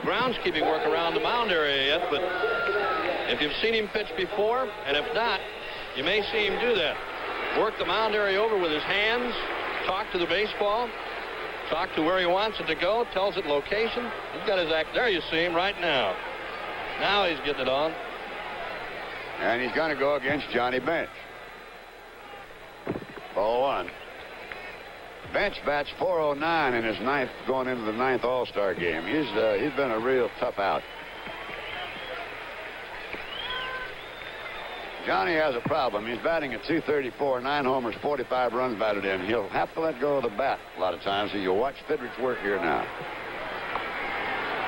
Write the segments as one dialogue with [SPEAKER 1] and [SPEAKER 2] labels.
[SPEAKER 1] groundskeeping work around the mound area yet, but if you've seen him pitch before, and if not, you may see him do that. Work the mound area over with his hands, talk to the baseball, talk to where he wants it to go, tells it location. He's got his act. There you see him right now. Now he's getting it on.
[SPEAKER 2] And he's going to go against Johnny Bench. Ball one. Bench bats .409 in his ninth, going into the ninth All-Star game. He's been a real tough out. Johnny has a problem. He's batting at .234, 9 homers, 45 runs batted in. He'll have to let go of the bat a lot of times. So you'll watch Fidrich work here now.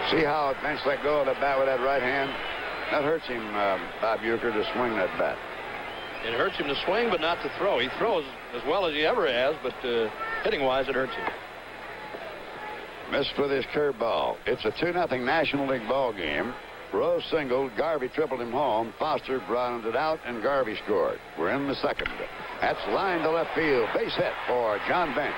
[SPEAKER 2] See how Bench let go of the bat with that right hand? That hurts him, Bob Uecker, to swing that bat.
[SPEAKER 1] It hurts him to swing, but not to throw. He throws as well as he ever has, but hitting-wise, it hurts him.
[SPEAKER 2] Missed with his curveball. It's a 2-0 National League ball game. Rose singled, Garvey tripled him home, Foster grounded out, and Garvey scored. We're in the second. That's line to left field. Base hit for John Bench.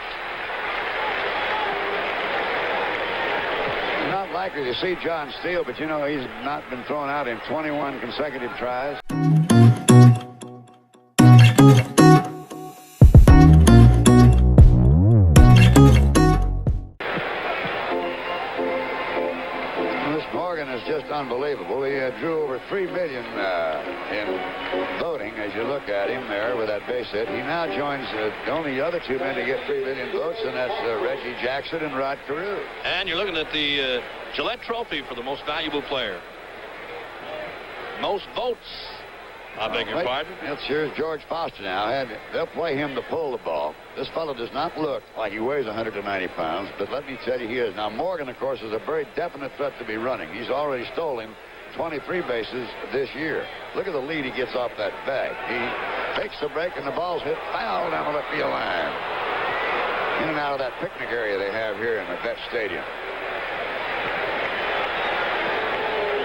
[SPEAKER 2] Not likely to see John steal, but you know he's not been thrown out in 21 consecutive tries. Just unbelievable. He drew over 3 million in voting as you look at him there with that base hit. He now joins the only other 2 men to get 3 million votes, and that's Reggie Jackson and Rod Carew.
[SPEAKER 1] And you're looking at the Gillette Trophy for the most valuable player. Most votes. I beg your pardon.
[SPEAKER 2] Here's George Foster now. They'll play him to pull the ball. This fellow does not look like he weighs 190 pounds, but let me tell you, he is. Now, Morgan, of course, is a very definite threat to be running. He's already stolen 23 bases this year. Look at the lead he gets off that bag. He takes the break, and the ball's hit foul down the left field line. In and out of that picnic area they have here in the Vet Stadium.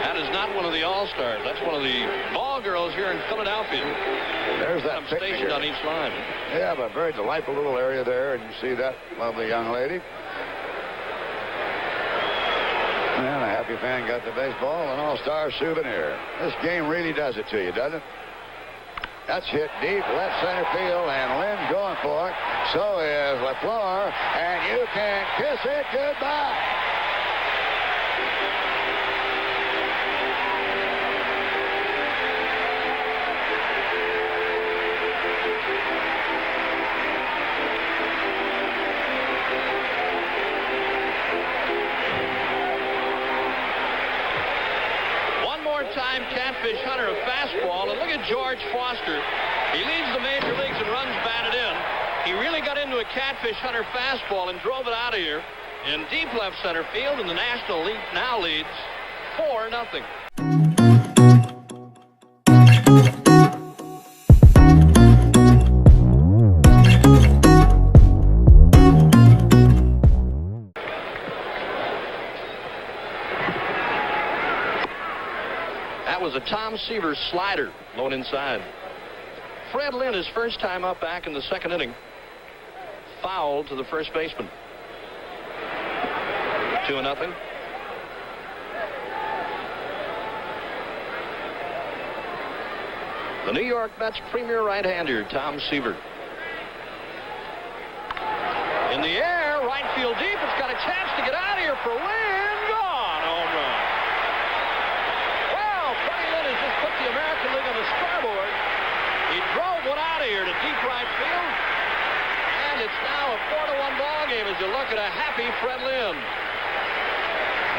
[SPEAKER 1] That is not one of the All-Stars. That's one of the ball girls here in Philadelphia.
[SPEAKER 2] There's that
[SPEAKER 1] stationed on each line.
[SPEAKER 2] Yeah, but a very delightful little area there, and you see that lovely young lady. And a happy fan got the baseball, an All-Star souvenir. This game really does it to you, doesn't it? That's hit deep left center field, and Lynn's going for it. So is LaFleur, and you can kiss it goodbye.
[SPEAKER 1] Time catfish hunter a fastball, and look at George Foster. He leads the major leagues in runs batted in. He really got into a catfish hunter fastball and drove it out of here in deep left center field, and the National League now leads 4-0. Was a Tom Seaver slider low and inside. Fred Lynn, his first time up back in the second inning, fouled to the first baseman. 2-0. The New York Mets premier right-hander Tom Seaver. In the air, right field deep. It's got a chance to get out of here for Lynn. Gone. Home run. Put the American League on the scoreboard. He drove one out of here to deep right field. And it's now a 4-1 ball game as you look at a happy Fred Lynn.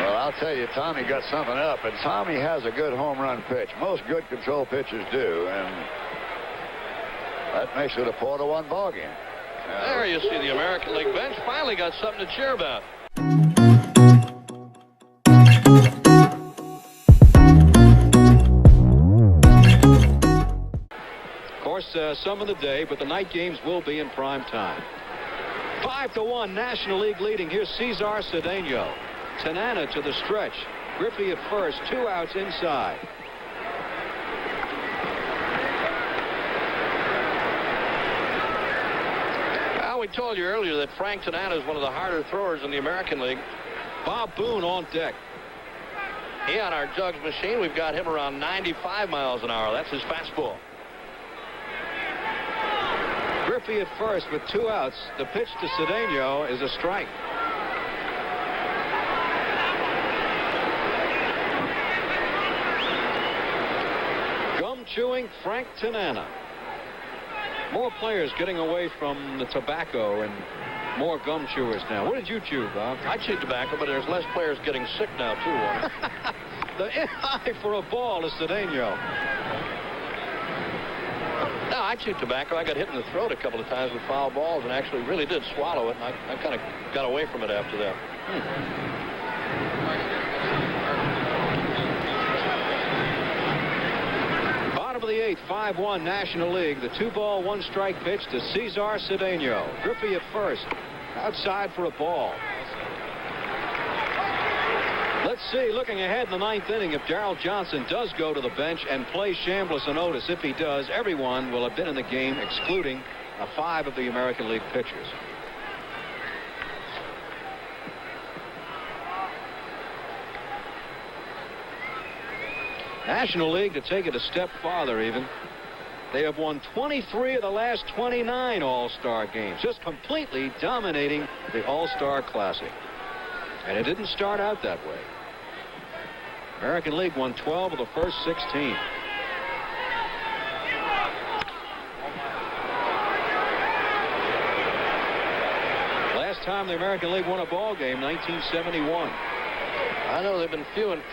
[SPEAKER 2] Well, I'll tell you, Tommy got something up, and Tommy has a good home run pitch. Most good control pitchers do, and that makes it a 4-1 ball game.
[SPEAKER 1] There you see the American League bench finally got something to cheer about.
[SPEAKER 3] Of course, some of the day, but the night games will be in prime time. 5-1 National League leading. Here's Cesar Cedeno. Tanana to the stretch. Griffey at first, 2 outs inside.
[SPEAKER 1] Well, we told you earlier that Frank Tanana is one of the harder throwers in the American League.
[SPEAKER 3] Bob Boone on deck.
[SPEAKER 1] He on our jugs machine, we've got him around 95 miles an hour. That's his fastball.
[SPEAKER 3] Griffey at first with 2 outs. The pitch to Cedeno is a strike. Chewing Frank Tanana. More players getting away from the tobacco and more gum chewers now. What did you chew, Bob?
[SPEAKER 1] I chew tobacco, but there's less players getting sick now, too, Warner.
[SPEAKER 3] The eye for a ball is Cedeno.
[SPEAKER 1] No, I chewed tobacco. I got hit in the throat a couple of times with foul balls and actually really did swallow it. And I kind of got away from it after that.
[SPEAKER 3] Of the 8th, 5-1 National League. The 2-ball, 1-strike pitch to Cesar Cedeno. Griffey at first. Outside for a ball. Let's see, looking ahead in the 9th inning, if Darrell Johnson does go to the bench and play Chambliss a notice. If he does, everyone will have been in the game, excluding 5 of the American League pitchers. National League to take it a step farther even. They have won 23 of the last 29 All-Star games, just completely dominating the All-Star Classic. And it didn't start out that way. American League won 12 of the first 16. Last time the American League won a ball game, 1971.
[SPEAKER 1] I know they've been few and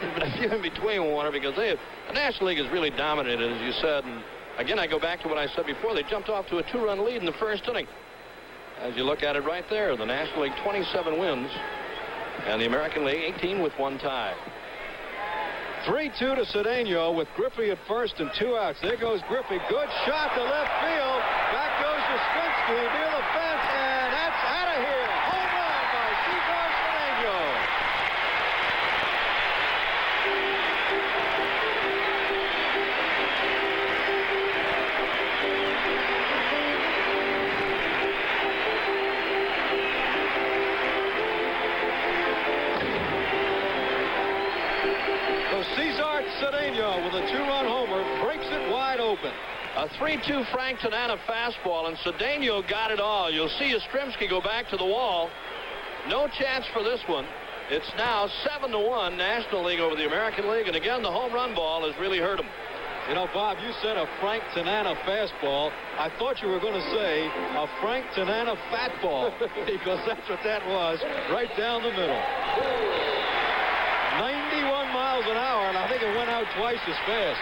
[SPEAKER 1] in between, Warner, because the National League has really dominated, as you said. And again, I go back to what I said before. They jumped off to a 2-run lead in the first inning. As you look at it right there, the National League 27 wins, and the American League 18 with 1 tie.
[SPEAKER 3] 3-2 to Cedeno with Griffey at first and 2 outs. There goes Griffey. Good shot to left field. Back goes Yastrzemski near the fence, and that's out of here. Home run by Cesar Cedeno. Cesar Cedeno with a 2-run homer breaks it wide open.
[SPEAKER 1] A 3-2 Frank Tanana fastball, and Cedeno got it all. You'll see Yastrzemski go back to the wall. No chance for this one. It's now 7-1 National League over the American League, and again the home run ball has really hurt him.
[SPEAKER 3] You know, Bob, you said a Frank Tanana fastball. I thought you were going to say a Frank Tanana fat ball because that's what that was, right down the middle. 91 miles an hour, and I think it went out twice as fast.